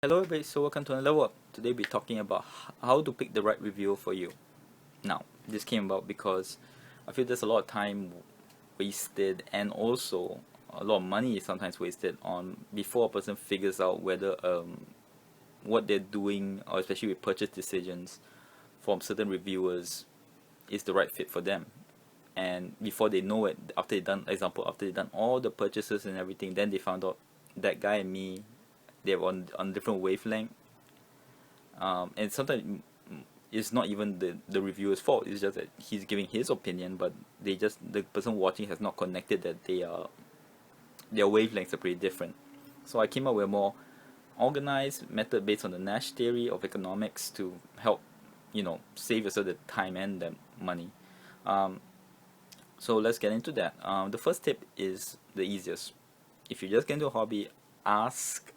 Hello everybody, so welcome to another work. Today we're talking about how to pick the right review for you. Now, this came about because I feel there's a lot of time wasted and also a lot of money is sometimes wasted on before a person figures out whether what they're doing, or especially with purchase decisions from certain reviewers, is the right fit for them. And before they know it, after they done all the purchases and everything, then they found out that guy and me, they're on different wavelength. And sometimes it's not even the reviewer's fault. It's just that he's giving his opinion, but the person watching has not connected that their wavelengths are pretty different. So I came up with a more organized method based on the Nash theory of economics to help save yourself the time and the money. So let's get into that. The first tip is the easiest. If you just get into a hobby, ask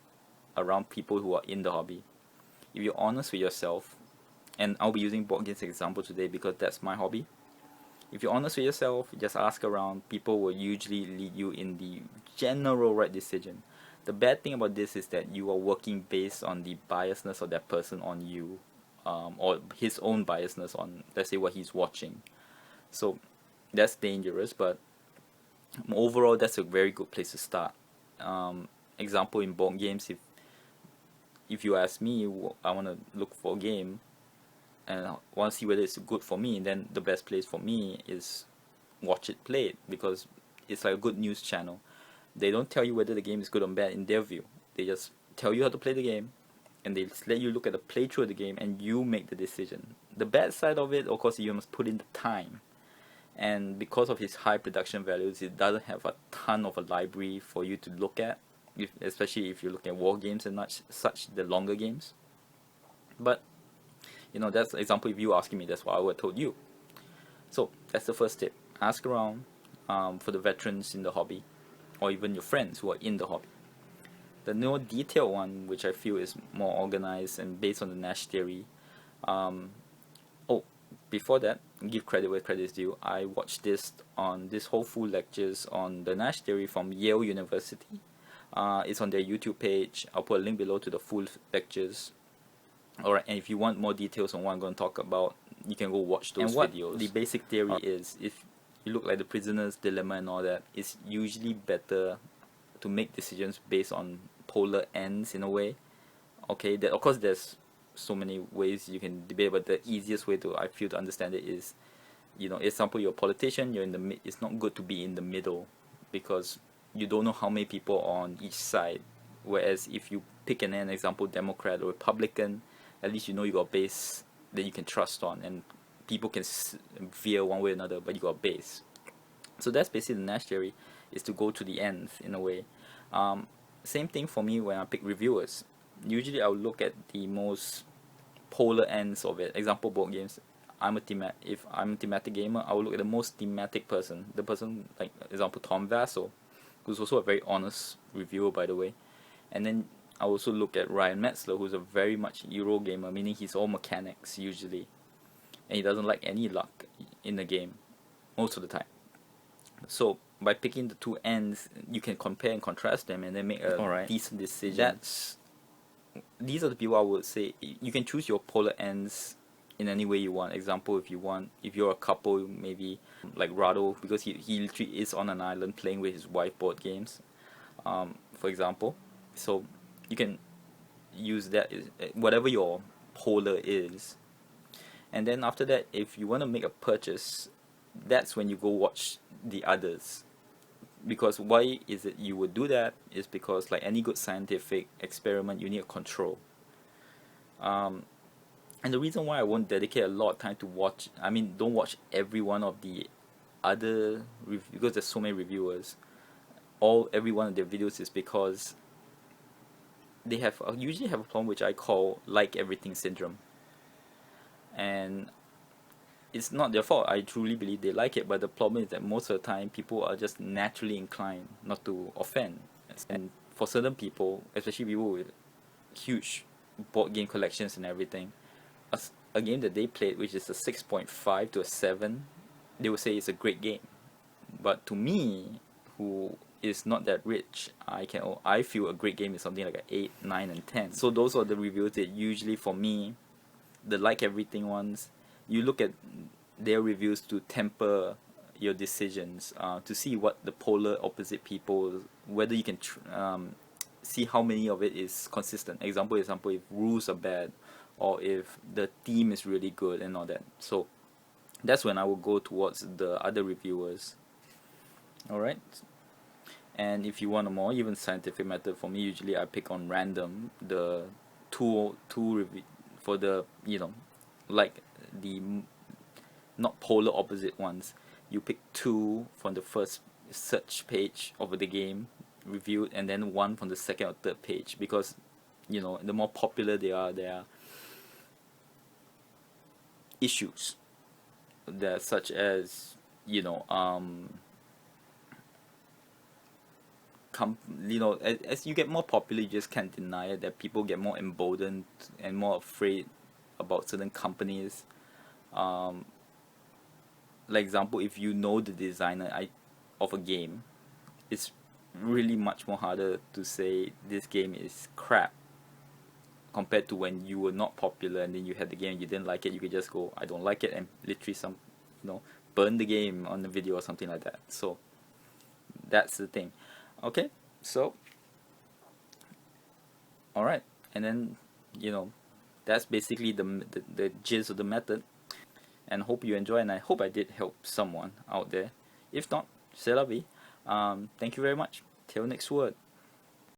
around people who are in the hobby. If you're honest with yourself, and I'll be using board games example today because that's my hobby. If you're honest with yourself, just ask around. People will usually lead you in the general right decision. The bad thing about this is that you are working based on the biasness of that person on you, or his own biasness on, let's say, what he's watching. So that's dangerous, but overall that's a very good place to start. Example, in board games, if you ask me, I want to look for a game and want to see whether it's good for me, then the best place for me is watch it played, because it's like a good news channel. They don't tell you whether the game is good or bad in their view. They just tell you how to play the game, and they let you look at the playthrough of the game, and you make the decision. The bad side of it, of course, you must put in the time. And because of its high production values, it doesn't have a ton of a library for you to look at, especially if you're looking at war games and such the longer games. But that's an example. If you asking me, that's what I would have told you. So that's the first tip. Ask around for the veterans in the hobby, or even your friends who are in the hobby. The more detailed one, which I feel is more organized and based on the Nash theory. Before that, give credit where credit is due. I watched this whole full lectures on the Nash theory from Yale University. It's on their YouTube page. I'll put a link below to the full lectures. Alright, and if you want more details on what I'm going to talk about, you can go watch those videos. The basic theory is, if you look like the prisoner's dilemma and all that, it's usually better to make decisions based on polar ends in a way. Okay, that of course there's so many ways you can debate, but the easiest way I feel to understand it is, example, you're a politician, you're in the it's not good to be in the middle, because you don't know how many people are on each side. Whereas if you pick an example, Democrat or Republican, at least you got a base that you can trust on, and people can veer one way or another, but you got a base. So that's basically the Nash theory, is to go to the ends in a way. Same thing for me when I pick reviewers. Usually I'll look at the most polar ends of it. Example, board games. If I'm a thematic gamer, I will look at the most thematic person. The person, like example, Tom Vassell, who's also a very honest reviewer, by the way. And then I also look at Ryan Metzler, who's a very much Euro gamer, meaning he's all mechanics usually, and he doesn't like any luck in the game most of the time. So by picking the two ends, you can compare and contrast them, and then make a decent decision. These are the people I would say you can choose your polar ends in any way you want. Example, if you're a couple, maybe like Rado, because he literally is on an island playing with his wife board games, for example. So you can use that, whatever your polar is. And then after that, if you want to make a purchase, that's when you go watch the others. Because why is it you would do that is because, like any good scientific experiment, you need a control. And the reason why I won't dedicate a lot of time to don't watch every one of the other because there's so many reviewers. Every one of their videos is because they usually have a problem which I call like everything syndrome. And it's not their fault. I truly believe they like it, but the problem is that most of the time people are just naturally inclined not to offend. And for certain people, especially people with huge board game collections and everything, a game that they played, which is a 6.5 to a 7, they would say it's a great game. But to me, who is not that rich. I feel a great game is something like an 8, 9, and 10. So those are the reviews that usually for me, the like everything ones, you look at their reviews to temper your decisions, to see what the polar opposite people, whether you can see how many of it is consistent. Example, if rules are bad, or if the theme is really good and all that. So that's when I will go towards the other reviewers. All right. And if you want a more even scientific method, for me, usually I pick on random the two review for the, like the not polar opposite ones. You pick two from the first search page of the game reviewed, and then one from the second or third page, because the more popular they are, there are issues that, such as as you get more popular, you just can't deny it that people get more emboldened and more afraid about certain companies. Like example, if you know the designer of a game, it's really much more harder to say this game is crap compared to when you were not popular and then you had the game and you didn't like it. You could just go, I don't like it, and literally burn the game on the video or something like that. So that's the thing. Okay, so all right, and then that's basically the gist of the method, and hope you enjoy, and I hope I did help someone out there. If not, c'est la vie. Thank you very much. Till next word.